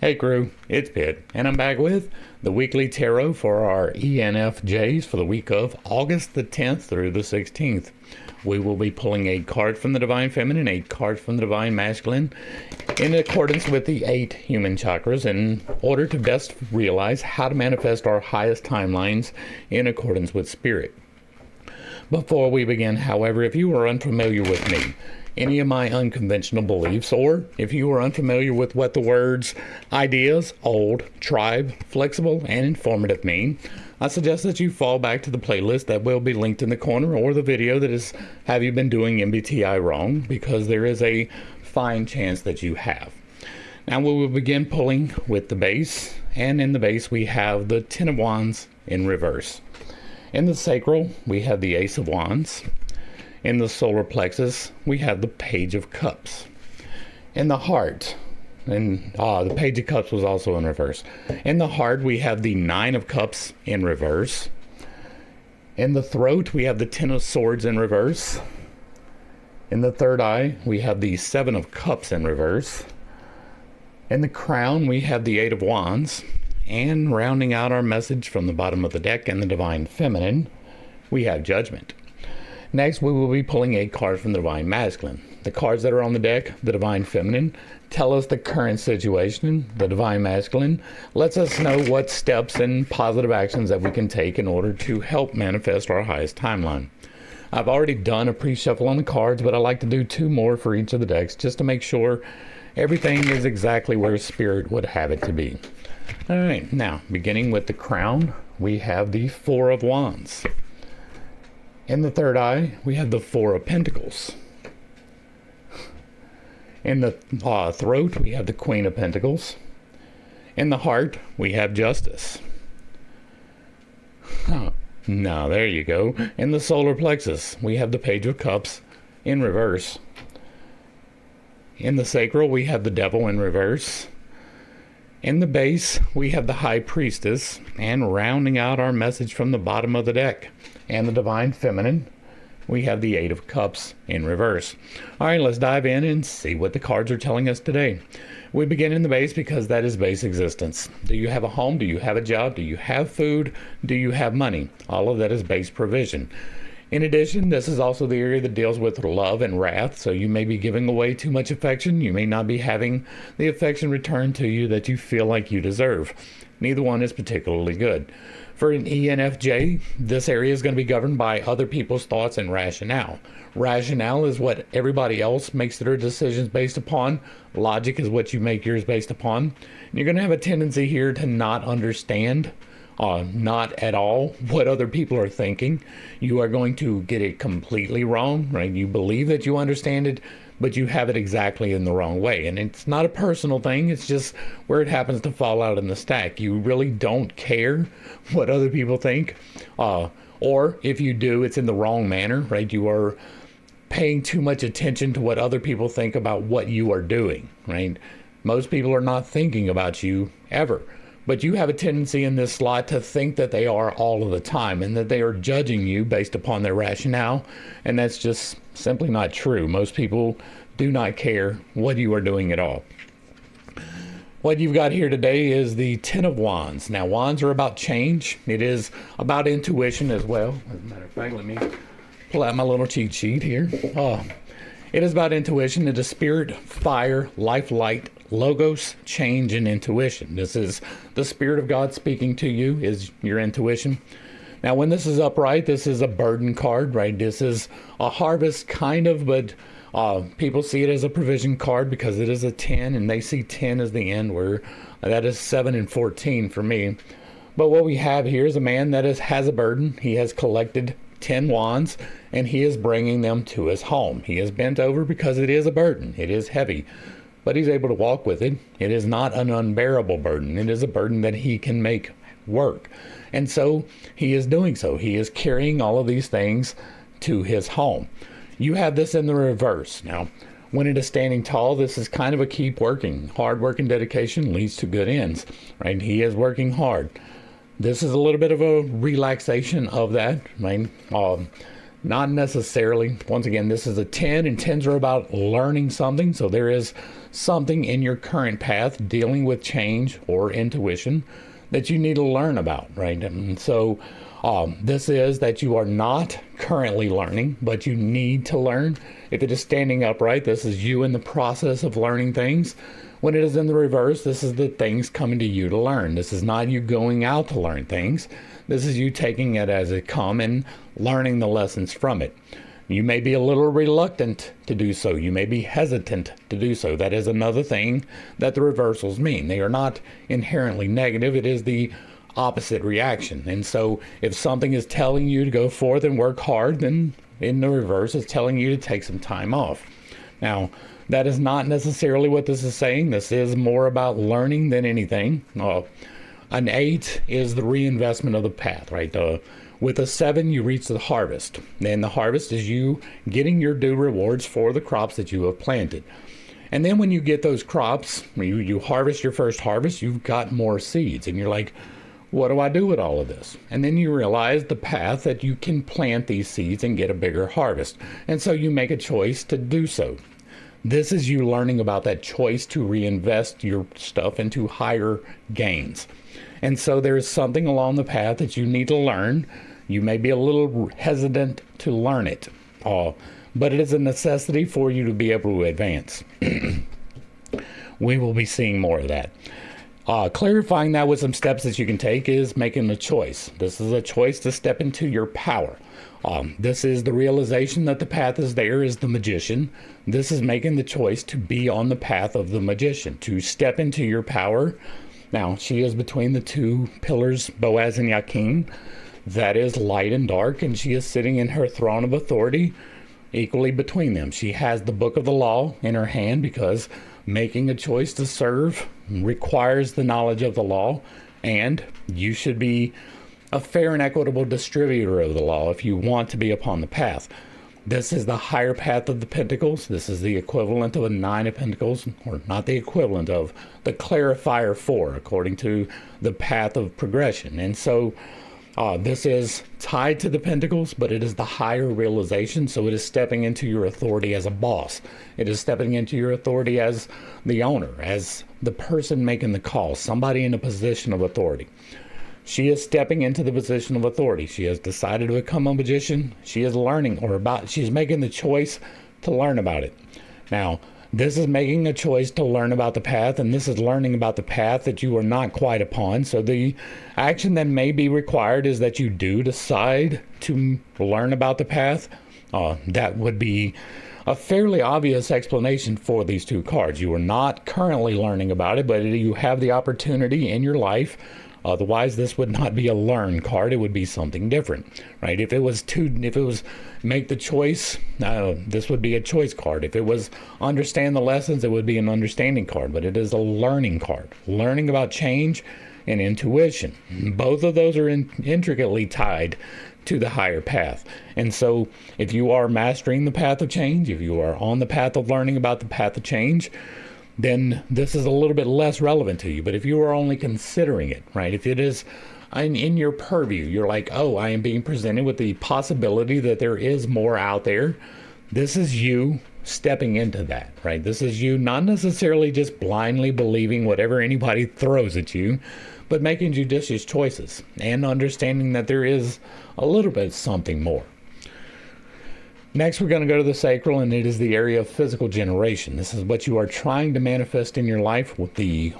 Hey crew, it's Pitt, and I'm back with the weekly tarot for our ENFJs for the week of August the 10th through the 16th. We will be pulling a card from the Divine Feminine, a card from the Divine Masculine, in accordance with the 8 human chakras in order to best realize how to manifest our highest timelines in accordance with Spirit. Before we begin, however, if you are unfamiliar with me, any of my unconventional beliefs, or if you are unfamiliar with what the words ideas, old, tribe, flexible, and informative mean, I suggest that you fall back to the playlist that will be linked in the corner or the video that is Have You Been Doing MBTI Wrong? Because there is a fine chance that you have. Now we will begin pulling with the base, and in the base we have the 10 of Wands in reverse. In the sacral, we have the Ace of Wands. In the solar plexus, we have the Page of Cups. In the heart, and the Page of Cups was also in reverse. In the heart, we have the 9 of Cups in reverse. In the throat, we have the 10 of Swords in reverse. In the third eye, we have the 7 of Cups in reverse. In the crown, we have the 8 of Wands. And rounding out our message from the bottom of the deck and the Divine Feminine, we have Judgment. Next, we will be pulling a card from the Divine Masculine. The cards that are on the deck, the Divine Feminine, tell us the current situation. The Divine Masculine lets us know what steps and positive actions that we can take in order to help manifest our highest timeline. I've already done a pre-shuffle on the cards, but I like to do 2 more for each of the decks just to make sure everything is exactly where Spirit would have it to be. All right, now, beginning with the crown, we have the 4 of Wands. In the third eye, we have the 4 of Pentacles. In the throat, we have the Queen of Pentacles. In the heart, we have Justice. Now, there you go. In the solar plexus, we have the Page of Cups in reverse. In the sacral, we have the Devil in reverse. In the base, we have the High Priestess, and rounding out our message from the bottom of the deck and the Divine Feminine, we have the 8 of Cups in reverse. All right, let's dive in and see what the cards are telling us today. We begin in the base because that is base existence. Do you have a home? Do you have a job? Do you have food? Do you have money? All of that is base provision. In addition, this is also the area that deals with love and wrath, so you may be giving away too much affection. You may not be having the affection returned to you that you feel like you deserve. Neither one is particularly good. For an ENFJ, this area is going to be governed by other people's thoughts and rationale. Rationale is what everybody else makes their decisions based upon. Logic is what you make yours based upon. And you're going to have a tendency here to not understand not at all what other people are thinking. You are going to get it completely wrong, right? You believe that you understand it, but you have it exactly in the wrong way. And it's not a personal thing. It's just where it happens to fall out in the stack. You really don't care what other people think. Or if you do, it's in the wrong manner, right? You are paying too much attention to what other people think about what you are doing, right? Most people are not thinking about you ever. But you have a tendency in this slot to think that they are all of the time and that they are judging you based upon their rationale. And that's just simply not true. Most people do not care what you are doing at all. What you've got here today is the 10 of Wands. Now, Wands are about change. It is about intuition as well. As a matter of fact, let me pull out my little cheat sheet here. It is about intuition. It is spirit, fire, life, light, logos, change, and intuition. This is the Spirit of God speaking to you, is your intuition. Now, when this is upright, this is a burden card, right? This is a harvest kind of, but people see it as a provision card because it is a 10, and they see 10 as the end, where that is 7 and 14 for me. But what we have here is a man that has a burden. He has collected 10 wands, and he is bringing them to his home. He is bent over because it is a burden. It is heavy, but he's able to walk with it. It is not an unbearable burden. It is a burden that he can make work. And so he is doing so. He is carrying all of these things to his home. You have this in the reverse. Now, when it is standing tall, this is kind of a keep working. Hard work and dedication leads to good ends, right? He is working hard. This is a little bit of a relaxation of that, right? Not necessarily. Once again, this is a 10, and 10s are about learning something. So there is something in your current path dealing with change or intuition that you need to learn about, right? And so this is that you are not currently learning, but you need to learn. If it is standing upright, this is you in the process of learning things. When it is in the reverse, this is the things coming to you to learn. This is not you going out to learn things. This is you taking it as it comes and learning the lessons from it. You may be a little reluctant to do so. You may be hesitant to do so. That is another thing that the reversals mean. They are not inherently negative. It is the opposite reaction. And so if something is telling you to go forth and work hard, then in the reverse, it's telling you to take some time off. Now, that is not necessarily what this is saying. This is more about learning than anything. An 8 is the reinvestment of the path, right? With a 7, you reach the harvest. And the harvest is you getting your due rewards for the crops that you have planted. And then when you get those crops, you harvest your first harvest, you've got more seeds. And you're like, what do I do with all of this? And then you realize the path that you can plant these seeds and get a bigger harvest. And so you make a choice to do so. This is you learning about that choice to reinvest your stuff into higher gains. And so there's something along the path that you need to learn. You may be a little hesitant to learn it, but it is a necessity for you to be able to advance. We will be seeing more of that. Clarifying that with some steps that you can take is making a choice. This is a choice to step into your power. This is the realization that the path is there is the magician. This is making the choice to be on the path of the magician, to step into your power. Now, she is between the two pillars, Boaz and Yakin. That is light and dark, and she is sitting in her throne of authority equally between them. She has the book of the law in her hand because making a choice to serve requires the knowledge of the law, and you should be a fair and equitable distributor of the law if you want to be upon the path. This is the higher path of the Pentacles. This is the equivalent of a 9 of Pentacles, or not the equivalent of, the clarifier 4, according to the path of progression. And so this is tied to the Pentacles, but it is the higher realization. So it is stepping into your authority as a boss. It is stepping into your authority as the owner, as the person making the call, somebody in a position of authority. She is stepping into the position of authority. She has decided to become a magician. She is learning, she's making the choice to learn about it. Now, this is making a choice to learn about the path, and this is learning about the path that you are not quite upon. So the action that may be required is that you do decide to learn about the path. That would be a fairly obvious explanation for these two cards. You are not currently learning about it, but you have the opportunity in your life. Otherwise, this would not be a learn card. It would be something different, right? If it was make the choice, this would be a choice card. If it was understand the lessons, it would be an understanding card. But it is a learning card, learning about change and intuition. Both of those are intricately tied to the higher path. And so if you are mastering the path of change, if you are on the path of learning about the path of change, then this is a little bit less relevant to you. But if you are only considering it, right, if it is in your purview, you're like, oh, I am being presented with the possibility that there is more out there. This is you stepping into that, right? This is you not necessarily just blindly believing whatever anybody throws at you, but making judicious choices and understanding that there is a little bit something more. Next, we're going to go to the sacral, and it is the area of physical generation. This is what you are trying to manifest in your life with the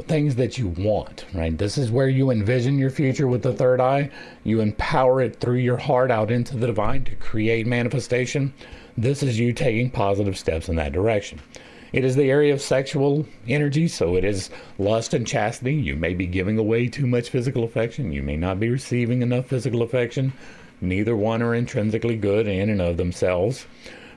things that you want, right? This is where you envision your future with the third eye. You empower it through your heart out into the divine to create manifestation. This is you taking positive steps in that direction. It is the area of sexual energy, so it is lust and chastity. You may be giving away too much physical affection. You may not be receiving enough physical affection. Neither one are intrinsically good in and of themselves.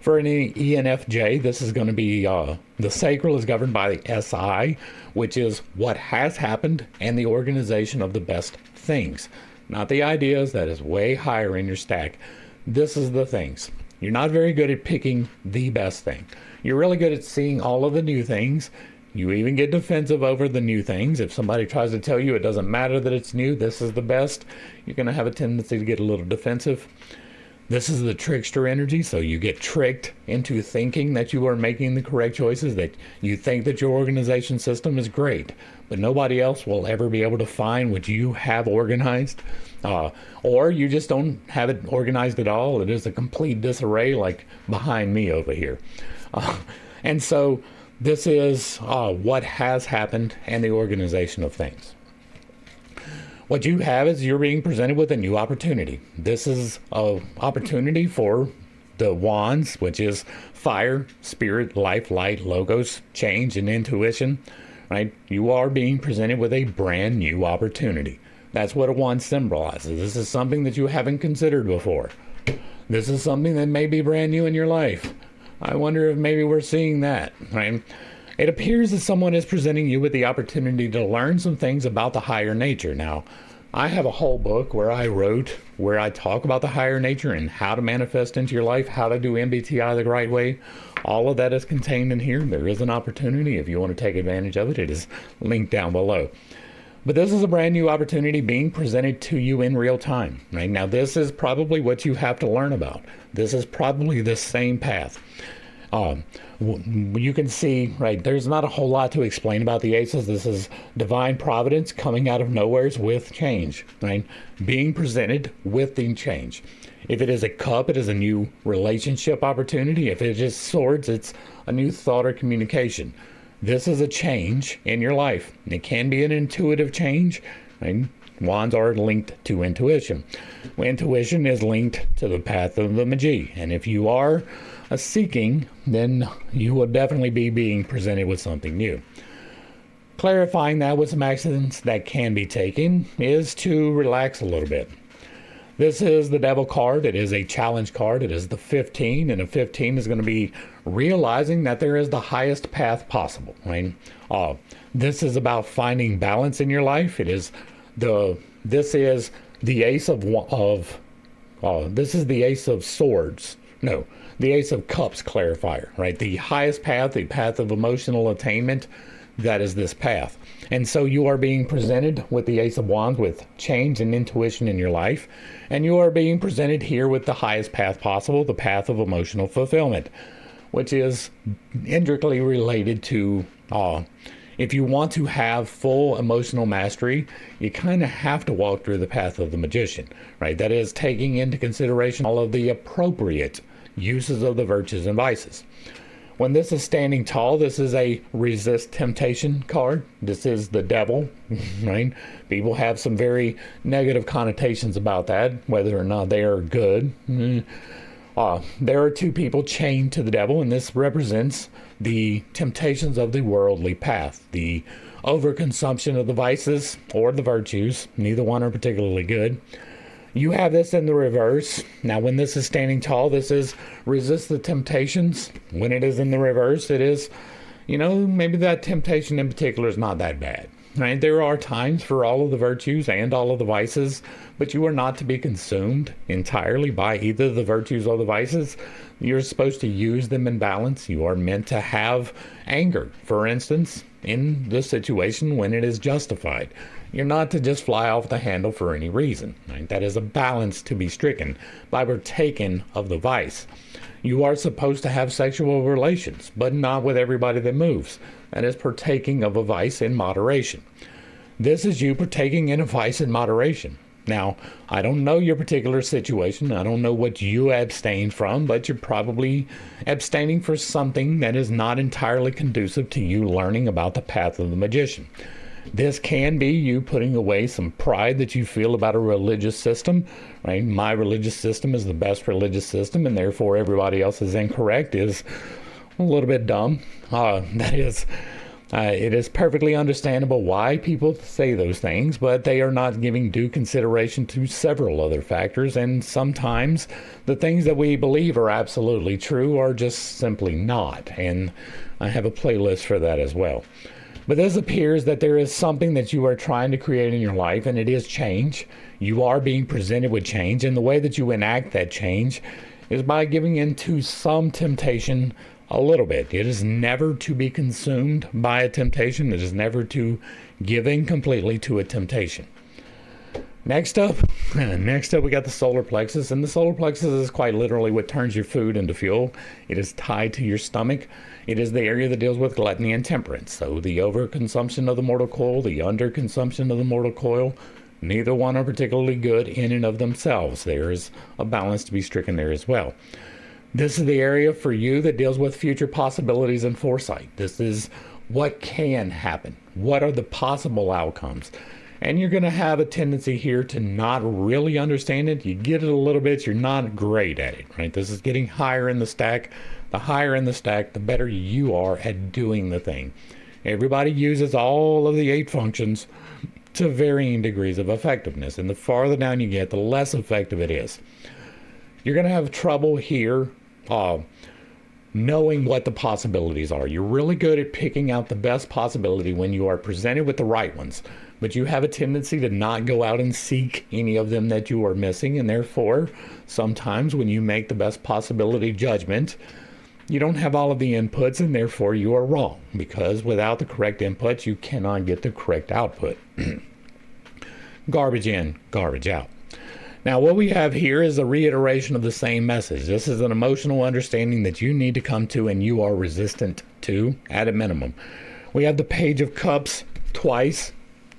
For an ENFJ, this is going to be the sacral is governed by the SI, which is what has happened and the organization of the best things. Not the ideas, that is way higher in your stack. This is the things. You're not very good at picking the best thing. You're really good at seeing all of the new things. You even get defensive over the new things. If somebody tries to tell you it doesn't matter that it's new, this is the best, you're going to have a tendency to get a little defensive. This is the trickster energy, so you get tricked into thinking that you are making the correct choices, that you think that your organization system is great, but nobody else will ever be able to find what you have organized. Or you just don't have it organized at all. It is a complete disarray, like behind me over here. And so this is what has happened in the organization of things. What you have is you're being presented with a new opportunity. This is an opportunity for the wands, which is fire, spirit, life, light, logos, change, and intuition. Right? You are being presented with a brand new opportunity. That's what a wand symbolizes. This is something that you haven't considered before. This is something that may be brand new in your life. I wonder if maybe we're seeing that. Right? It appears that someone is presenting you with the opportunity to learn some things about the higher nature. Now, I have a whole book where I talk about the higher nature and how to manifest into your life, how to do MBTI the right way. All of that is contained in here. There is an opportunity. If you want to take advantage of it, it is linked down below. But this is a brand new opportunity being presented to you in real time. Right now, this is probably what you have to learn about. This is probably the same path. You can see, right, there's not a whole lot to explain about the aces. This is divine providence coming out of nowheres with change, right? Being presented with the change. If it is a cup, it is a new relationship opportunity. If it is swords, it's a new thought or communication. This is a change in your life. It can be an intuitive change, right? Wands are linked to intuition. Intuition is linked to the path of the Magi. And if you are a seeking, then you will definitely be being presented with something new. Clarifying that with some actions that can be taken is to relax a little bit. This is the Devil card. It is a challenge card. It is the 15, and a 15 is going to be realizing that there is the highest path possible. Right? This is about finding balance in your life. This is the Ace of Swords. No, the Ace of Cups clarifier, right? The highest path, the path of emotional attainment, that is this path. And so you are being presented with the Ace of Wands with change and intuition in your life. And you are being presented here with the highest path possible, the path of emotional fulfillment, which is intricately related to if you want to have full emotional mastery, you kind of have to walk through the path of the magician, right? That is taking into consideration all of the appropriate uses of the virtues and vices. When this is standing tall, this is a resist temptation card. This is the devil, right? People have some very negative connotations about that, whether or not they are good. There are two people chained to the devil, and this represents the temptations of the worldly path, the overconsumption of the vices or the virtues. Neither one are particularly good. You have this in the reverse. Now, when this is standing tall, this is resist the temptations. When it is in the reverse, it is, maybe that temptation in particular is not that bad. Right? There are times for all of the virtues and all of the vices, but you are not to be consumed entirely by either the virtues or the vices. You're supposed to use them in balance. You are meant to have anger, for instance, in this situation when it is justified. You're not to just fly off the handle for any reason. Right? That is a balance to be stricken by partaking of the vice. You are supposed to have sexual relations, but not with everybody that moves. That is partaking of a vice in moderation. This is you partaking in a vice in moderation. Now, I don't know your particular situation. I don't know what you abstain from, but you're probably abstaining for something that is not entirely conducive to you learning about the path of the magician. This can be you putting away some pride that you feel about a religious system, right? My religious system is the best religious system, and therefore everybody else is incorrect, is a little bit dumb. It is perfectly understandable why people say those things, but they are not giving due consideration to several other factors, and sometimes the things that we believe are absolutely true are just simply not, and I have a playlist for that as well. But this appears that there is something that you are trying to create in your life, and it is change. You are being presented with change, and the way that you enact that change is by giving in to some temptation a little bit. It is never to be consumed by a temptation. It is never to give in completely to a temptation. Next up, we got the solar plexus, and the solar plexus is quite literally what turns your food into fuel. It is tied to your stomach. It is the area that deals with gluttony and temperance. So the overconsumption of the mortal coil, the underconsumption of the mortal coil, neither one are particularly good in and of themselves. There is a balance to be stricken there as well. This is the area for you that deals with future possibilities and foresight. This is what can happen. What are the possible outcomes? And you're going to have a tendency here to not really understand it. You get it a little bit, you're not great at it, right? This is getting higher in the stack. The higher in the stack, the better you are at doing the thing. Everybody uses all of the 8 functions to varying degrees of effectiveness. And the farther down you get, the less effective it is. You're going to have trouble here knowing what the possibilities are. You're really good at picking out the best possibility when you are presented with the right ones, but you have a tendency to not go out and seek any of them that you are missing, and therefore sometimes when you make the best possibility judgment, you don't have all of the inputs, and therefore you are wrong, because without the correct inputs you cannot get the correct output. Garbage in, garbage out. Now, what we have here is a reiteration of the same message. This is an emotional understanding that you need to come to and you are resistant to at a minimum. We have the Page of Cups twice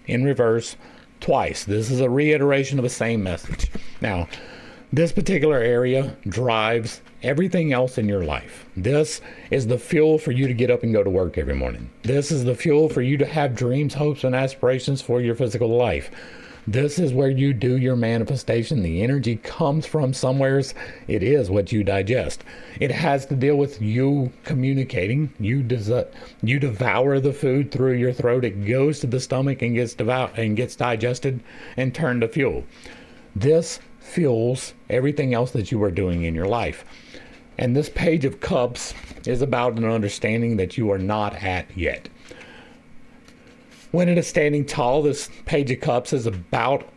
in reverse, twice. This is a reiteration of the same message. Now, this particular area drives everything else in your life. This is the fuel for you to get up and go to work every morning. This is the fuel for you to have dreams, hopes, and aspirations for your physical life. This is where you do your manifestation. The energy comes from somewheres. It is what you digest. It has to deal with you communicating. You devour the food through your throat. It goes to the stomach and gets digested and turned to fuel. This fuels everything else that you are doing in your life. And this Page of Cups is about an understanding that you are not at yet. When it is standing tall, this Page of Cups is about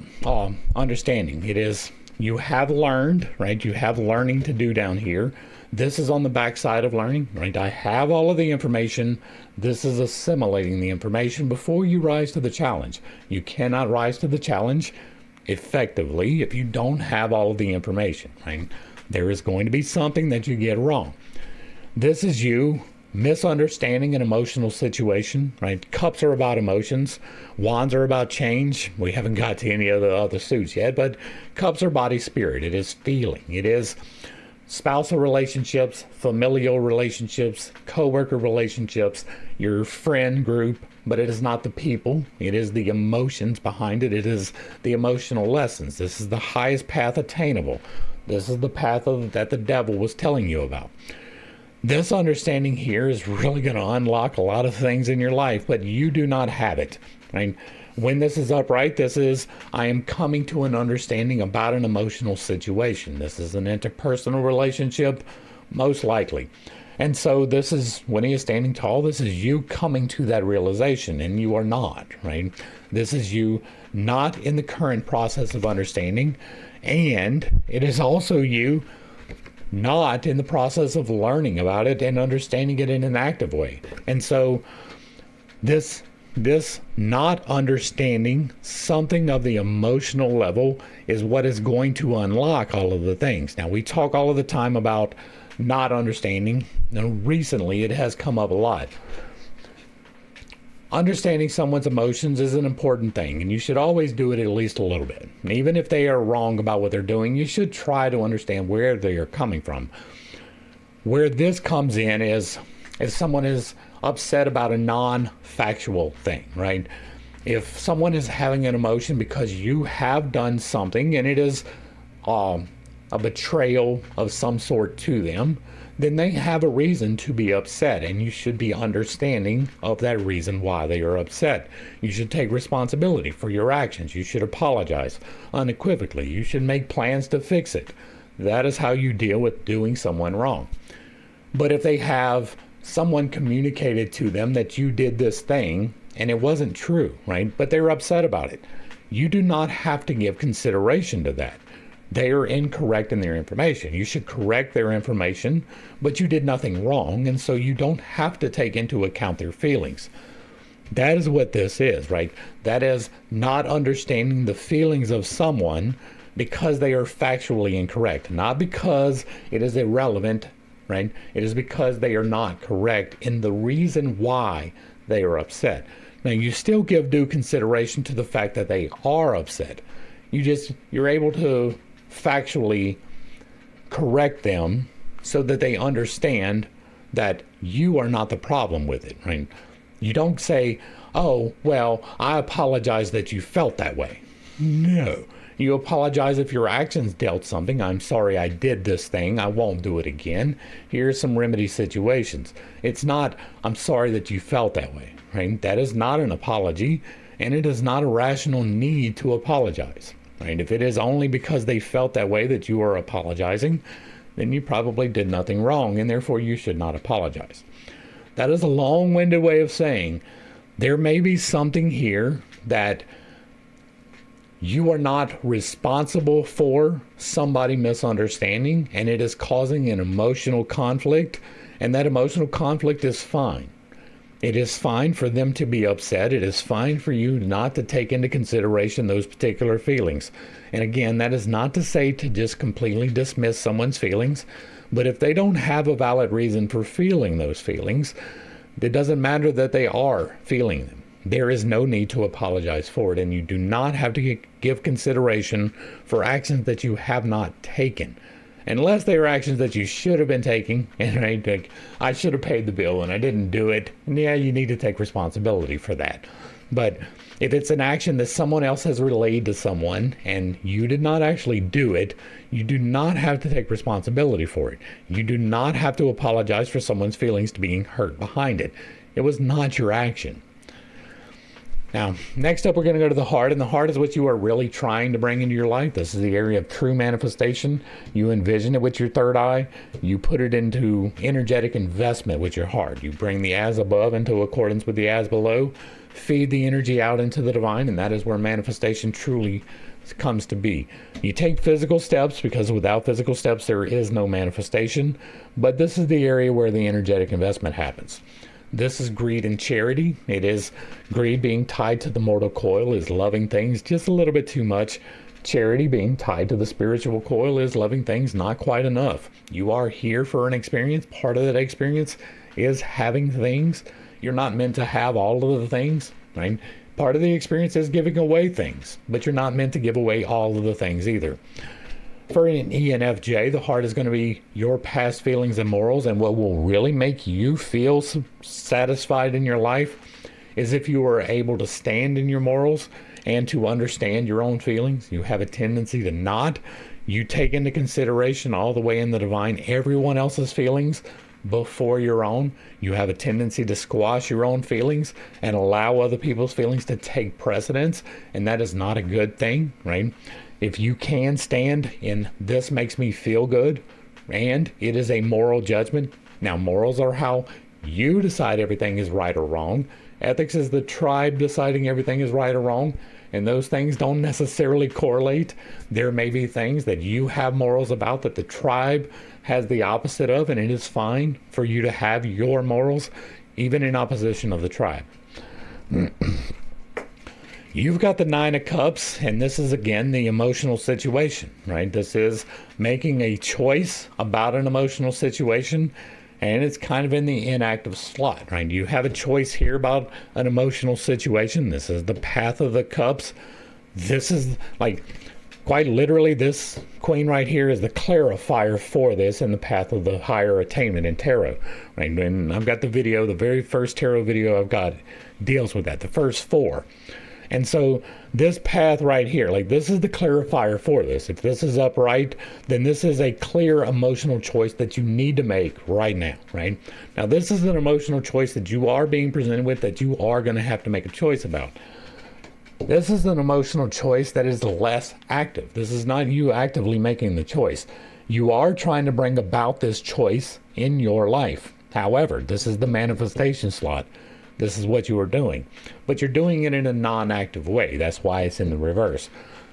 understanding. It is, you have learned, right? You have learning to do down here. This is on the backside of learning, right? I have all of the information. This is assimilating the information before you rise to the challenge. You cannot rise to the challenge effectively if you don't have all of the information, right? There is going to be something that you get wrong. This is you misunderstanding an emotional situation, right? Cups are about emotions. Wands are about change. We haven't got to any of the other suits yet, but cups are body spirit. It is feeling. It is spousal relationships, familial relationships, co-worker relationships, your friend group, but it is not the people. It is the emotions behind it. It is the emotional lessons. This is the highest path attainable. This is the path that the devil was telling you about. This understanding here is really going to unlock a lot of things in your life, but you do not have it. Right? When this is upright, this is, I am coming to an understanding about an emotional situation. This is an interpersonal relationship, most likely. And so this is, when he is standing tall, this is you coming to that realization, and you are not, right? This is you not in the current process of understanding, and it is also you not in the process of learning about it and understanding it in an active way. And so this not understanding something of the emotional level is what is going to unlock all of the things. Now, we talk all of the time about not understanding, and recently it has come up a lot. Understanding someone's emotions is an important thing, and you should always do it at least a little bit. And even if they are wrong about what they're doing, you should try to understand where they are coming from. Where this comes in is if someone is upset about a non-factual thing, right? If someone is having an emotion because you have done something and it is a betrayal of some sort to them, then they have a reason to be upset, and you should be understanding of that reason why they are upset. You should take responsibility for your actions. You should apologize unequivocally. You should make plans to fix it. That is how you deal with doing someone wrong. But if they have someone communicated to them that you did this thing and it wasn't true, right? But they're upset about it, you do not have to give consideration to that. They are incorrect in their information. You should correct their information, but you did nothing wrong, and so you don't have to take into account their feelings. That is what this is, right? That is not understanding the feelings of someone because they are factually incorrect, not because it is irrelevant, right? It is because they are not correct in the reason why they are upset. Now, you still give due consideration to the fact that they are upset. You're able to factually correct them so that they understand that you are not the problem with it, right? You don't say, oh, well, I apologize that you felt that way. No. You apologize if your actions dealt something. I'm sorry I did this thing. I won't do it again. Here's some remedy situations. It's not, I'm sorry that you felt that way, right? That is not an apology, and it is not a rational need to apologize, right? If it is only because they felt that way that you are apologizing, then you probably did nothing wrong, and therefore you should not apologize. That is a long-winded way of saying there may be something here that you are not responsible for somebody misunderstanding, and it is causing an emotional conflict, and that emotional conflict is fine. It is fine for them to be upset. It is fine for you not to take into consideration those particular feelings. And again, that is not to say to just completely dismiss someone's feelings, but if they don't have a valid reason for feeling those feelings, it doesn't matter that they are feeling them. There is no need to apologize for it, and you do not have to give consideration for actions that you have not taken. Unless they are actions that you should have been taking, and I should have paid the bill and I didn't do it. And yeah, you need to take responsibility for that. But if it's an action that someone else has relayed to someone and you did not actually do it, you do not have to take responsibility for it. You do not have to apologize for someone's feelings to being hurt behind it. It was not your action. Now, next up, we're going to go to the heart, and the heart is what you are really trying to bring into your life. This is the area of true manifestation. You envision it with your third eye. You put it into energetic investment with your heart. You bring the as above into accordance with the as below. Feed the energy out into the divine, and that is where manifestation truly comes to be. You take physical steps, because without physical steps, there is no manifestation. But this is the area where the energetic investment happens. This is greed and charity. It is greed being tied to the mortal coil is loving things just a little bit too much. Charity being tied to the spiritual coil is loving things not quite enough. You are here for an experience. Part of that experience is having things. You're not meant to have all of the things, right? Part of the experience is giving away things, but you're not meant to give away all of the things either. For an ENFJ, the heart is going to be your past feelings and morals, and what will really make you feel satisfied in your life is if you are able to stand in your morals and to understand your own feelings. You have a tendency to not. You take into consideration all the way in the divine everyone else's feelings before your own. You have a tendency to squash your own feelings and allow other people's feelings to take precedence, and that is not a good thing, right? If you can stand in this makes me feel good, and it is a moral judgment. Now, morals are how you decide everything is right or wrong. Ethics is the tribe deciding everything is right or wrong, and those things don't necessarily correlate. There may be things that you have morals about that the tribe has the opposite of, and it is fine for you to have your morals, even in opposition of the tribe. You've got the Nine of Cups, and this is, again, the emotional situation, right? This is making a choice about an emotional situation, and it's kind of in the inactive slot, right? You have a choice here about an emotional situation. This is the Path of the Cups. This is, like, quite literally, this queen right here is the clarifier for this in the Path of the Higher Attainment in Tarot, right? And I've got the video, the very first tarot video I've got deals with that, the first four. And so this path right here, like this is the clarifier for this. If this is upright, then this is a clear emotional choice that you need to make right now, right? Now, this is an emotional choice that you are being presented with that you are going to have to make a choice about. This is an emotional choice that is less active. This is not you actively making the choice. You are trying to bring about this choice in your life. However, this is the manifestation slot. This is what you are doing. But you're doing it in a non-active way. That's why it's in the reverse.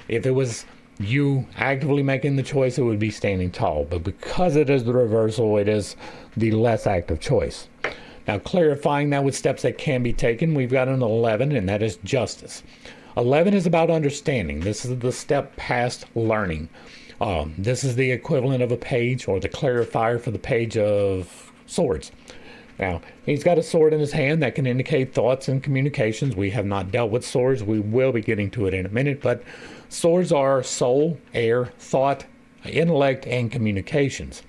If it was you actively making the choice, it would be standing tall. But because it is the reversal, it is the less active choice. Now, clarifying that with steps that can be taken, we've got an 11, and that is justice. 11 is about understanding. This is the step past learning. This is the equivalent of a page, or the clarifier for the page of swords. Now, he's got a sword in his hand that can indicate thoughts and communications. We have not dealt with swords. We will be getting to it in a minute, but swords are soul, air, thought, intellect, and communications.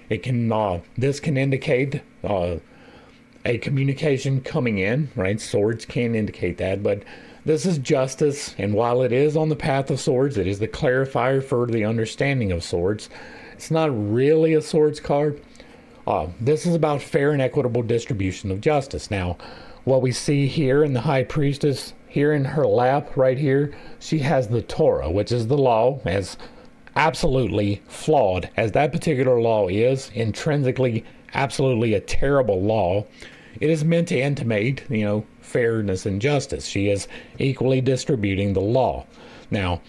This can indicate a communication coming in, right? Swords can indicate that, but this is justice, and while it is on the path of swords, it is the clarifier for the understanding of swords. It's not really a swords card. This is about fair and equitable distribution of justice. Now, what we see here in the High Priestess, here in her lap, right here, she has the Torah, which is the law, as absolutely flawed as that particular law is, intrinsically absolutely a terrible law. It is meant to intimate, fairness and justice. She is equally distributing the law. Now,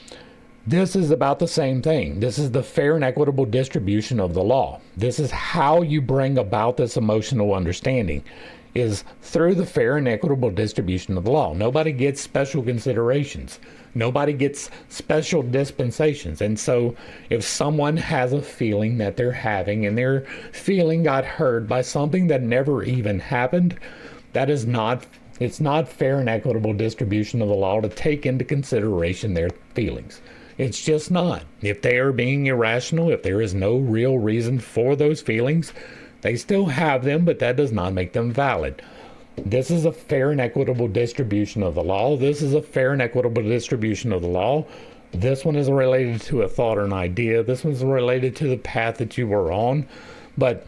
this is about the same thing. This is the fair and equitable distribution of the law. This is how you bring about this emotional understanding, is through the fair and equitable distribution of the law. Nobody gets special considerations. Nobody gets special dispensations. And so if someone has a feeling that they're having, and their feeling got hurt by something that never even happened, it's not fair and equitable distribution of the law to take into consideration their feelings. It's just not. If they are being irrational, if there is no real reason for those feelings, they still have them, but that does not make them valid. This is a fair and equitable distribution of the law. This is a fair and equitable distribution of the law. This one is related to a thought or an idea. This one's related to the path that you were on. But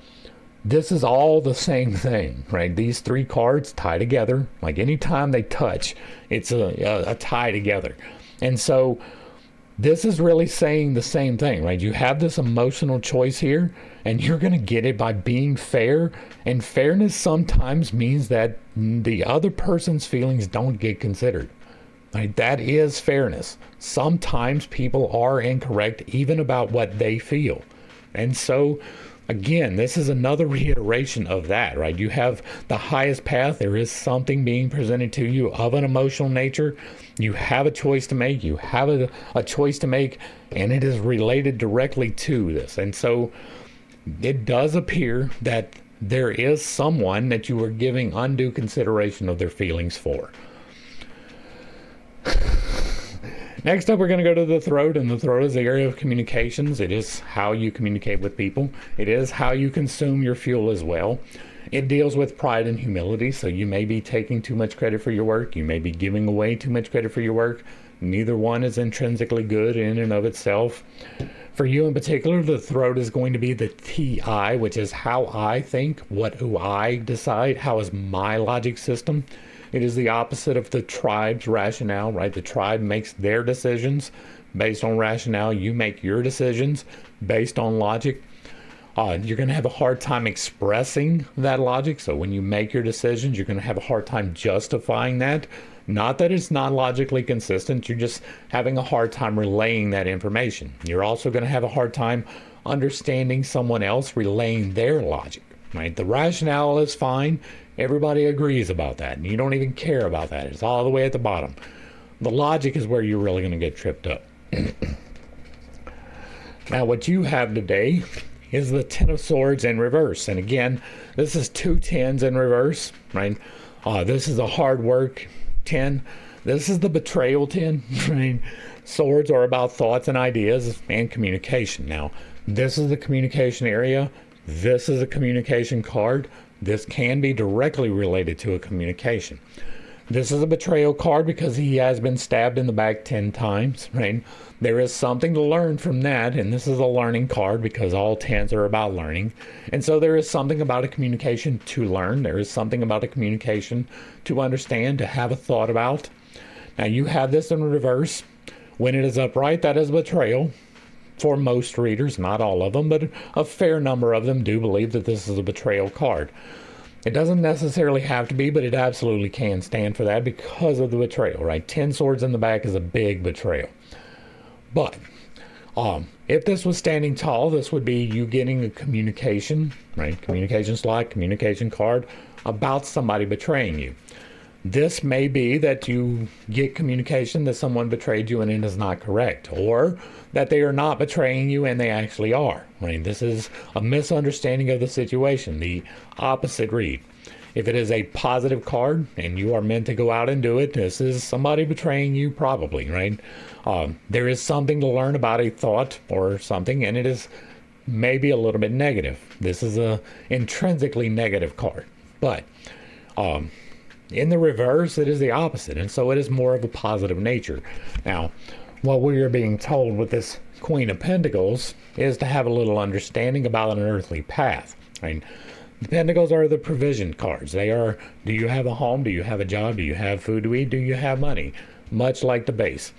this is all the same thing, right? These three cards tie together. Like anytime they touch, it's a tie together. And so this is really saying the same thing, right? You have this emotional choice here, and you're going to get it by being fair. And fairness sometimes means that the other person's feelings don't get considered. Right? That is fairness. Sometimes people are incorrect even about what they feel. And so, again, this is another reiteration of that, right? You have the highest path. There is something being presented to you of an emotional nature. You have a choice to make. You have a choice to make, and it is related directly to this. And so it does appear that there is someone that you are giving undue consideration of their feelings for. Next up, we're going to go to the throat, and the throat is the area of communications. It is how you communicate with people. It is how you consume your fuel as well. It deals with pride and humility, so you may be taking too much credit for your work. You may be giving away too much credit for your work. Neither one is intrinsically good in and of itself. For you in particular, the throat is going to be the TI, which is how I think, what do I decide, how is my logic system. It is the opposite of the tribe's rationale, right? The tribe makes their decisions based on rationale. You make your decisions based on logic. You're going to have a hard time expressing that logic. So when you make your decisions, you're going to have a hard time justifying that. Not that it's not logically consistent. You're just having a hard time relaying that information. You're also going to have a hard time understanding someone else relaying their logic, right? The rationale is fine. Everybody agrees about that, and you don't even care about that. It's all the way at the bottom. The logic is where you're really going to get tripped up. Now, what you have today is the Ten of Swords in reverse. And again, this is two tens in reverse, right? This is a hard work 10. This is the betrayal 10, right? Swords are about thoughts and ideas and communication. Now, this is the communication area. This is a communication card. This can be directly related to a communication. This is a betrayal card because he has been stabbed in the back 10 times, right? There is something to learn from that, and this is a learning card because all 10s are about learning. And so there is something about a communication to learn. There is something about a communication to understand, to have a thought about. Now you have this in reverse. When it is upright, that is betrayal. For most readers, not all of them, but a fair number of them do believe that this is a betrayal card. It doesn't necessarily have to be, but it absolutely can stand for that because of the betrayal, right? 10 swords in the back is a big betrayal. But if this was standing tall, this would be you getting a communication, right? Communication slot, communication card, about somebody betraying you. This may be that you get communication that someone betrayed you and it is not correct, or that they are not betraying you and they actually are. I mean, this is a misunderstanding of the situation, the opposite read. If it is a positive card and you are meant to go out and do it, this is somebody betraying you probably, right? There is something to learn about a thought or something, and it is maybe a little bit negative. This is a intrinsically negative card. But in the reverse, it is the opposite, and so it is more of a positive nature. Now, what we are being told with this Queen of Pentacles is to have a little understanding about an earthly path, right? The Pentacles are the provision cards. They are, do you have a home? Do you have a job? Do you have food to eat? Do you have money? Much like the base.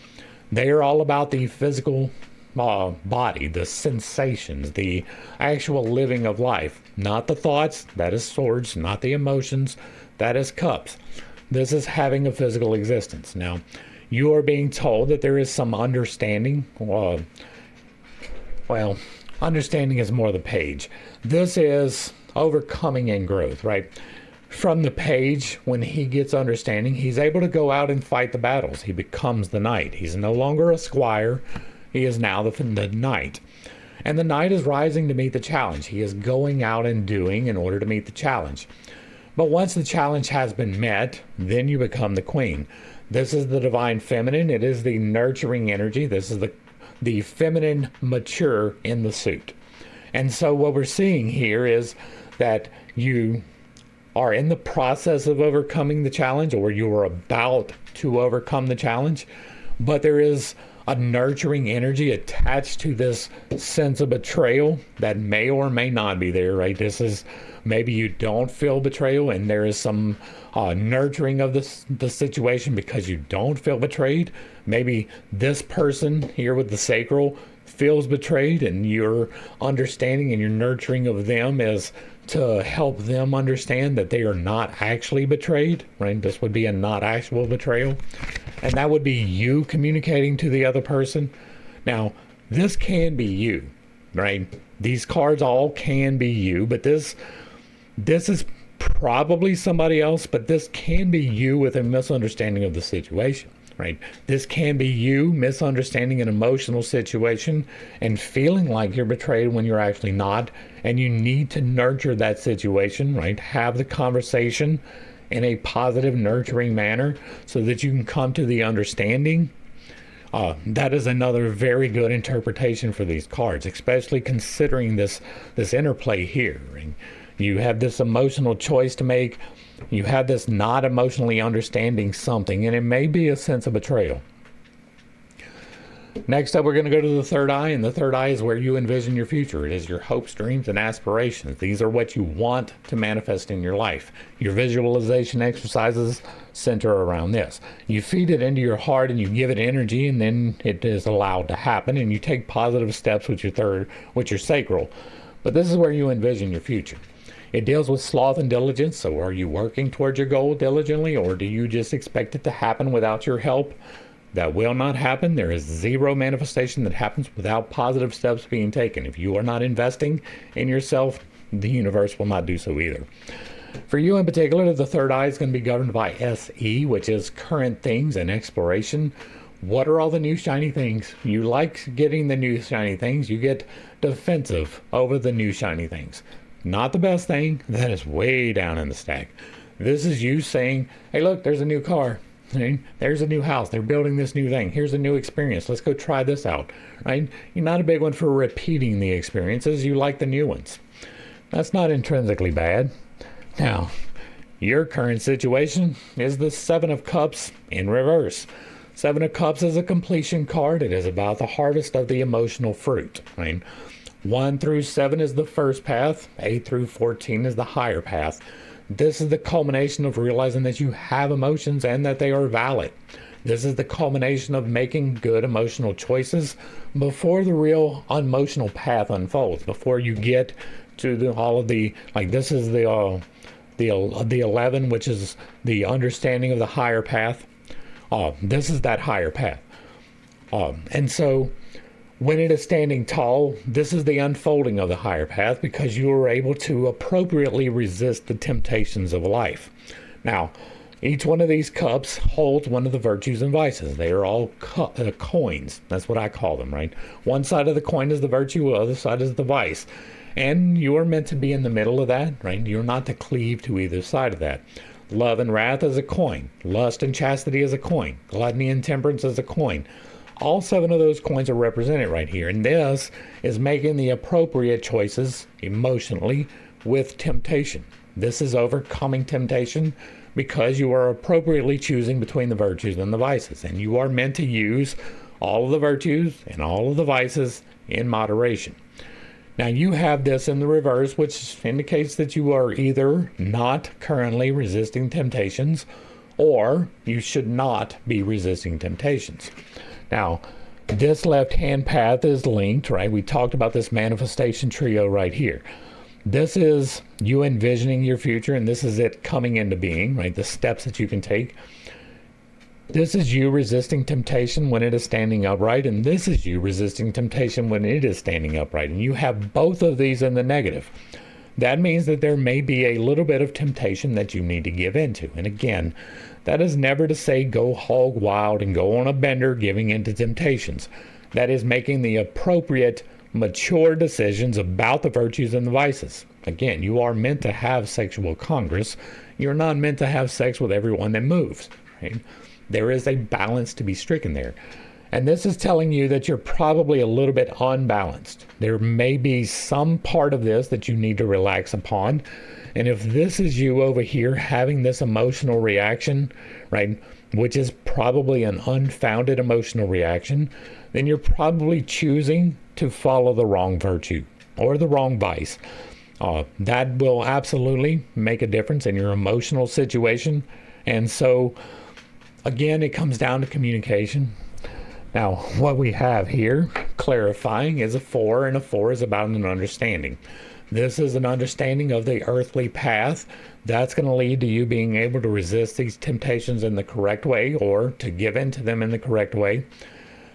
They are all about the physical body, the sensations, the actual living of life. Not the thoughts, that is swords, not the emotions, that is cups. This is having a physical existence. Now, you are being told that there is some understanding. Well, understanding is more the page. This is overcoming and growth, right? From the page, when he gets understanding, he's able to go out and fight the battles. He becomes the knight. He's no longer a squire. He is now the knight. And the knight is rising to meet the challenge. He is going out and doing in order to meet the challenge. But once the challenge has been met, then you become the queen. This is the divine feminine. It is the nurturing energy. This is the feminine mature in the suit. And so what we're seeing here is that you are in the process of overcoming the challenge, or you are about to overcome the challenge, but there is a nurturing energy attached to this sense of betrayal that may or may not be there, right? This is, maybe you don't feel betrayal and there is some nurturing of the situation because you don't feel betrayed. Maybe this person here with the sacral feels betrayed, and your understanding and your nurturing of them is to help them understand that they are not actually betrayed, right? This would be a not actual betrayal. And that would be you communicating to the other person. Now, this can be you, right? These cards all can be you, but this is probably somebody else, but this can be you with a misunderstanding of the situation, right? This can be you misunderstanding an emotional situation and feeling like you're betrayed when you're actually not, and you need to nurture that situation, right? Have the conversation in a positive, nurturing manner so that you can come to the understanding. That is another very good interpretation for these cards, especially considering this interplay here. And you have this emotional choice to make. You have this not emotionally understanding something, and it may be a sense of betrayal. Next up, we're going to go to the third eye, and the third eye is where you envision your future. It is your hopes, dreams, and aspirations. These are what you want to manifest in your life. Your visualization exercises center around this. You feed it into your heart and you give it energy, and then it is allowed to happen, and you take positive steps with your sacral. But this is where you envision your future. It deals with sloth and diligence. So are you working towards your goal diligently, or do you just expect it to happen without your help? That will not happen. There is zero manifestation that happens without positive steps being taken. If you are not investing in yourself, the universe will not do so either. For you in particular, the third eye is going to be governed by SE, which is current things and exploration. What are all the new shiny things? You like getting the new shiny things. You get defensive over the new shiny things. Not the best thing. That is way down in the stack. This is you saying, hey, look, there's a new car. There's a new house. They're building this new thing. Here's a new experience. Let's go try this out. Right? You're not a big one for repeating the experiences. You like the new ones. That's not intrinsically bad. Now, your current situation is the Seven of Cups in reverse. Seven of Cups is a completion card. It is about the harvest of the emotional fruit. Right? 1 through 7 is the first path. 8 through 14 is the higher path. This is the culmination of realizing that you have emotions and that they are valid. This is the culmination of making good emotional choices before the real emotional path unfolds, before you get to all of the, like this is the 11, which is the understanding of the higher path. This is that higher path. And so When it is standing tall, this is the unfolding of the higher path because you are able to appropriately resist the temptations of life. Now, each one of these cups holds one of the virtues and vices. They are all coins. That's what I call them, right? One side of the coin is the virtue, the other side is the vice. And you are meant to be in the middle of that, right? You're not to cleave to either side of that. Love and wrath is a coin. Lust and chastity is a coin. Gluttony and temperance is a coin. All 7 of those coins are represented right here. And this is making the appropriate choices emotionally with temptation. This is overcoming temptation because you are appropriately choosing between the virtues and the vices. And you are meant to use all of the virtues and all of the vices in moderation. Now you have this in the reverse, which indicates that you are either not currently resisting temptations or you should not be resisting temptations. Now, this left-hand path is linked, right? We talked about this manifestation trio right here. This is you envisioning your future, and this is it coming into being, right? The steps that you can take. This is you resisting temptation when it is standing upright, and this is you resisting temptation when it is standing upright. And you have both of these in the negative. That means that there may be a little bit of temptation that you need to give into. And again, that is never to say go hog wild and go on a bender giving into temptations. That is making the appropriate, mature decisions about the virtues and the vices. Again, you are meant to have sexual congress. You're not meant to have sex with everyone that moves. Right? There is a balance to be stricken there. And this is telling you that you're probably a little bit unbalanced. There may be some part of this that you need to relax upon. And if this is you over here having this emotional reaction, right, which is probably an unfounded emotional reaction, then you're probably choosing to follow the wrong virtue or the wrong vice. That will absolutely make a difference in your emotional situation. And so, again, it comes down to communication. Now, what we have here, clarifying, is a 4, and a 4 is about an understanding. This is an understanding of the earthly path. That's going to lead to you being able to resist these temptations in the correct way or to give in to them in the correct way.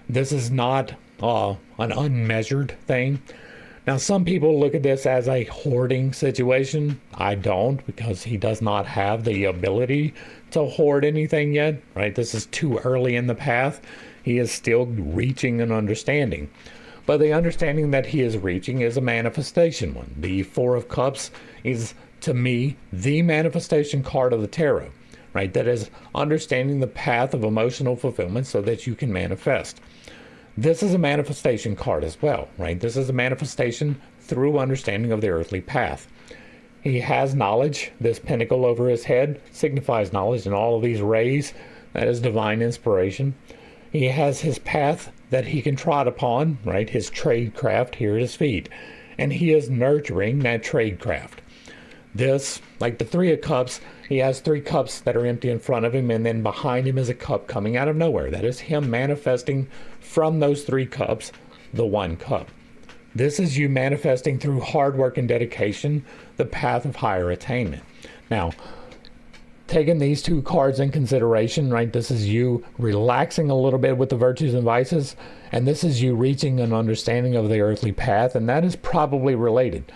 This is not an unmeasured thing. Now, some people look at this as a hoarding situation. I don't, because he does not have the ability to hoard anything yet, right? This is too early in the path. He is still reaching an understanding. But the understanding that he is reaching is a manifestation one. The 4 of Cups is, to me, the manifestation card of the tarot, right? That is understanding the path of emotional fulfillment so that you can manifest. This is a manifestation card as well, right? This is a manifestation through understanding of the earthly path. He has knowledge. This pentacle over his head signifies knowledge, and all of these rays, that is divine inspiration. He has his path that he can trot upon, right? His trade craft here at his feet. And he is nurturing that trade craft. This, like the 3 of Cups, he has 3 cups that are empty in front of him, and then behind him is a cup coming out of nowhere. That is him manifesting from those 3 cups the 1 cup. This is you manifesting through hard work and dedication the path of higher attainment. Now, taking these 2 cards in consideration, right, this is you relaxing a little bit with the virtues and vices, and this is you reaching an understanding of the earthly path, and that is probably related.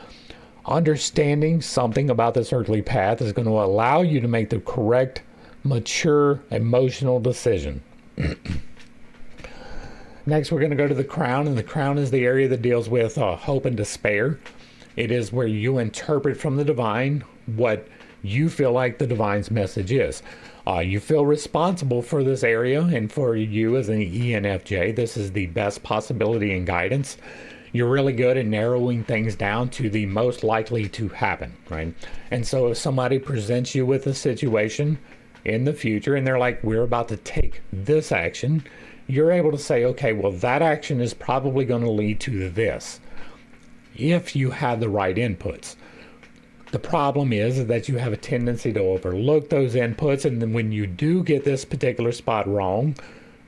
Understanding something about this earthly path is going to allow you to make the correct, mature, emotional decision. Next, we're going to go to the crown, and the crown is the area that deals with hope and despair. It is where you interpret from the divine what you feel like the divine's message is. You feel responsible for this area, and for you as an ENFJ, this is the best possibility and guidance. You're really good at narrowing things down to the most likely to happen, right? And so if somebody presents you with a situation in the future and they're like, we're about to take this action, you're able to say, okay, well, that action is probably going to lead to this if you have the right inputs. The problem is that you have a tendency to overlook those inputs, and then when you do get this particular spot wrong,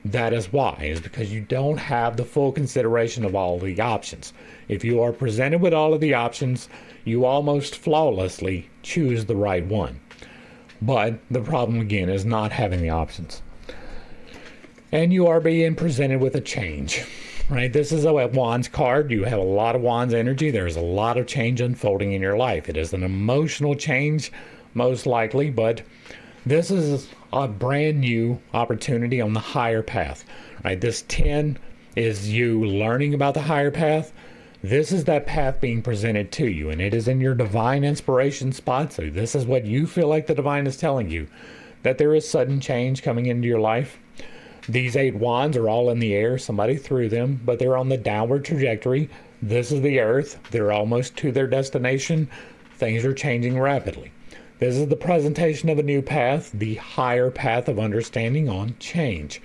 that is why, is because you don't have the full consideration of all the options. If you are presented with all of the options, you almost flawlessly choose the right one. But the problem again is not having the options. And you are being presented with a change. right? This is a Wands card. You have a lot of Wands energy. There's a lot of change unfolding in your life. It is an emotional change, most likely, but this is a brand new opportunity on the higher path, right? This 10 is you learning about the higher path. This is that path being presented to you, and it is in your divine inspiration spot. So this is what you feel like the divine is telling you, that there is sudden change coming into your life. These 8 wands are all in the air. Somebody threw them, but they're on the downward trajectory. This is the earth. They're almost to their destination. Things are changing rapidly. This is the presentation of a new path, the higher path of understanding on change.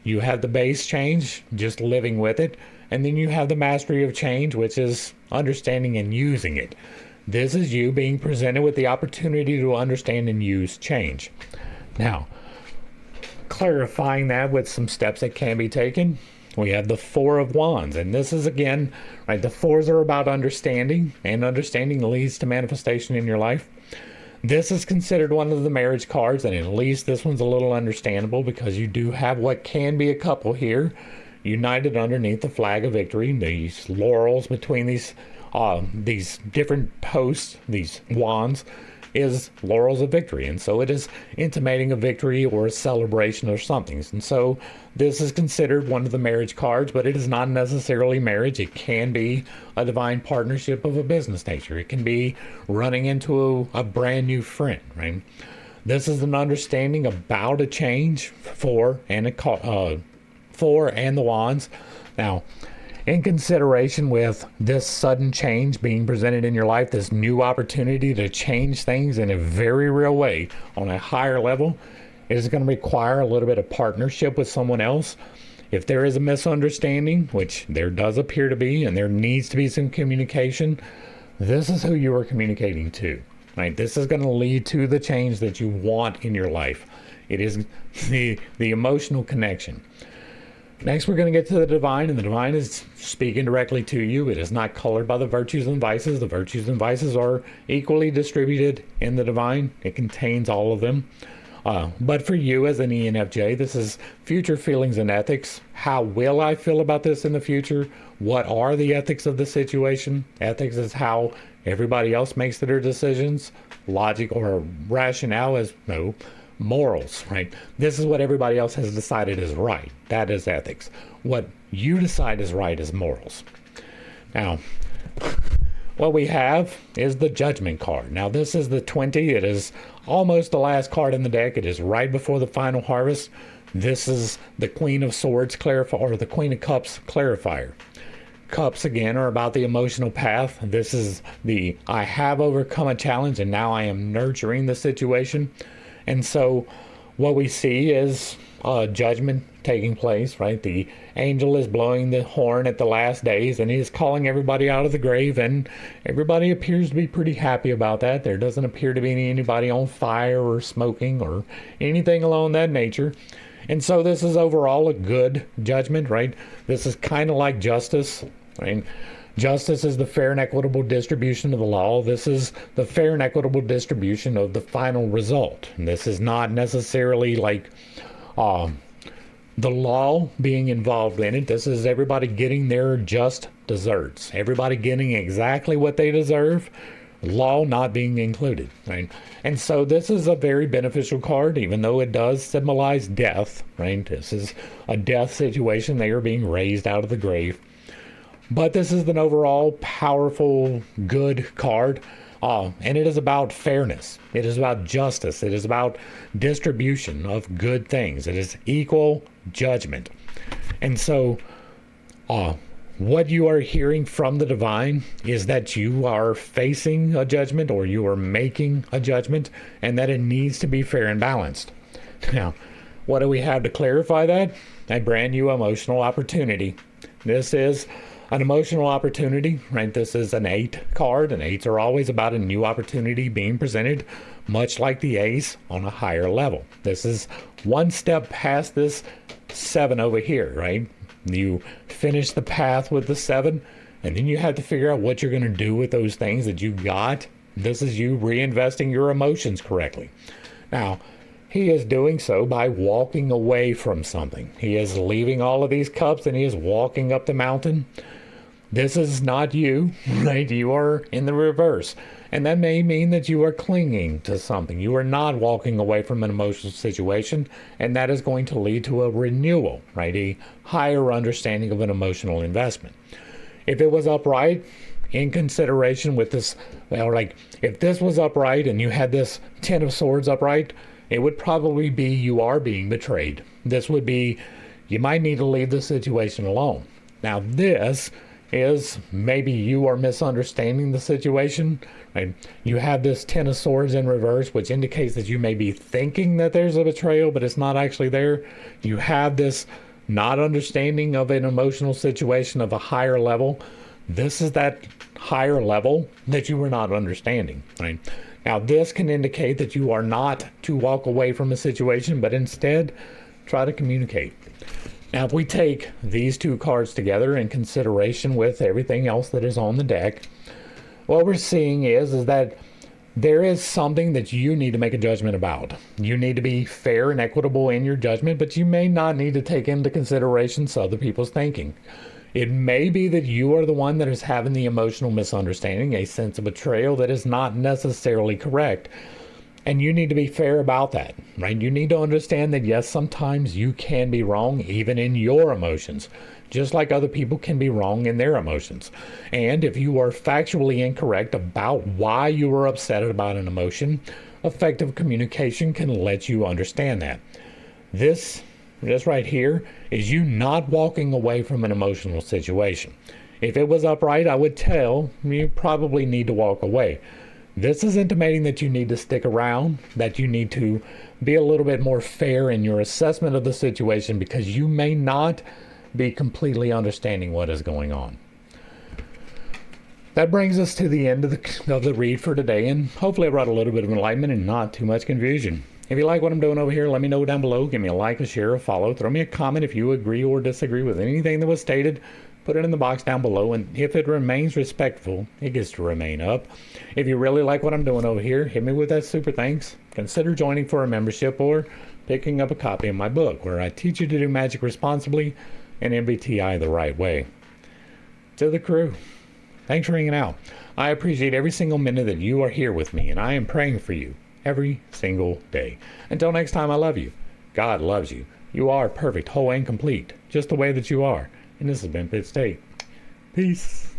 You have the base change, just living with it, and then you have the mastery of change, which is understanding and using it. This is you being presented with the opportunity to understand and use change. Now, clarifying that with some steps that can be taken, we have the 4 of Wands, and this is again, right, the 4s are about understanding, and understanding leads to manifestation in your life. This is considered one of the marriage cards, and at least this one's a little understandable because you do have what can be a couple here, united underneath the flag of victory. These laurels between these different posts, these wands, is laurels of victory, and so it is intimating a victory or a celebration or something. And so this is considered one of the marriage cards, but it is not necessarily marriage. It can be a divine partnership of a business nature. It can be running into a brand new friend, right? This is an understanding about a change for and the wands. Now, in consideration with this sudden change being presented in your life, this new opportunity to change things in a very real way on a higher level, it is going to require a little bit of partnership with someone else. If there is a misunderstanding, which there does appear to be, and there needs to be some communication, this is who you are communicating to, right? This is going to lead to the change that you want in your life. It is the emotional connection. Next, we're going to get to the divine, and the divine is speaking directly to you. It is not colored by the virtues and vices. The virtues and vices are equally distributed in the divine. It contains all of them. But for you as an ENFJ, this is future feelings and ethics. How will I feel about this in the future? What are the ethics of the situation? Ethics is how everybody else makes their decisions. Logic or rationale is morals, right? This is what everybody else has decided is right. That is ethics. What you decide is right is morals. Now, what we have is the Judgment card. Now, this is the 20. It is almost the last card in the deck. It is right before the final harvest. This is the Queen of Swords clarifier, or the Queen of Cups clarifier. Cups, again, are about the emotional path. This is the I have overcome a challenge and now I am nurturing the situation. And so what we see is judgment taking place, right? The angel is blowing the horn at the last days, and he is calling everybody out of the grave, and everybody appears to be pretty happy about that. There doesn't appear to be anybody on fire or smoking or anything along that nature. And so this is overall a good judgment, right? This is kind of like justice, right? Justice is the fair and equitable distribution of the law. This is the fair and equitable distribution of the final result. And this is not necessarily like the law being involved in it. This is everybody getting their just deserts. Everybody getting exactly what they deserve. Law not being included, right? And so this is a very beneficial card, even though it does symbolize death, right? This is a death situation. They are being raised out of the grave. But this is an overall powerful, good card, and it is about fairness. It is about justice. It is about distribution of good things. It is equal judgment. And so what you are hearing from the divine is that you are facing a judgment, or you are making a judgment, and that it needs to be fair and balanced. Now, what do we have to clarify that? A brand new emotional opportunity. This is an emotional opportunity, right? This is an 8 card, and 8s are always about a new opportunity being presented, much like the ace on a higher level. This is one step past this 7 over here, right? You finish the path with the 7, and then you have to figure out what you're going to do with those things that you got. This is you reinvesting your emotions correctly. Now, He is doing so by walking away from something. He is leaving all of these cups and he is walking up the mountain. This is not you, right? You are in the reverse. And that may mean that you are clinging to something. You are not walking away from an emotional situation, and that is going to lead to a renewal, right? A higher understanding of an emotional investment. If it was upright, in consideration with this, well, like if this was upright and you had this Ten of Swords upright, it would probably be you are being betrayed. This would be, you might need to leave the situation alone. Now this is maybe you are misunderstanding the situation, right? You have this Ten of Swords in reverse, which indicates that you may be thinking that there's a betrayal, but it's not actually there. You have this not understanding of an emotional situation of a higher level. This is that higher level that you were not understanding, right? Now, this can indicate that you are not to walk away from a situation, but instead try to communicate. Now, if we take these two cards together in consideration with everything else that is on the deck, what we're seeing is that there is something that you need to make a judgment about. You need to be fair and equitable in your judgment, but you may not need to take into consideration other people's thinking. It may be that you are the one that is having the emotional misunderstanding, a sense of betrayal that is not necessarily correct. And you need to be fair about that, right? You need to understand that, yes, sometimes you can be wrong even in your emotions, just like other people can be wrong in their emotions. And if you are factually incorrect about why you were upset about an emotion, effective communication can let you understand that. This right here is you not walking away from an emotional situation. If it was upright, I would tell you probably need to walk away. This is intimating that you need to stick around, that you need to be a little bit more fair in your assessment of the situation because you may not be completely understanding what is going on. That brings us to the end of the read for today, and hopefully I brought a little bit of enlightenment and not too much confusion. If you like what I'm doing over here, let me know down below. Give me a like, a share, a follow. Throw me a comment if you agree or disagree with anything that was stated. Put it in the box down below, and if it remains respectful, it gets to remain up. If you really like what I'm doing over here, hit me with that super thanks. Consider joining for a membership or picking up a copy of my book, where I teach you to do magic responsibly and MBTI the right way. To the crew, thanks for hanging out. I appreciate every single minute that you are here with me, and I am praying for you every single day. Until next time, I love you. God loves you. You are perfect, whole, and complete, just the way that you are. And this has been Pitt State. Peace.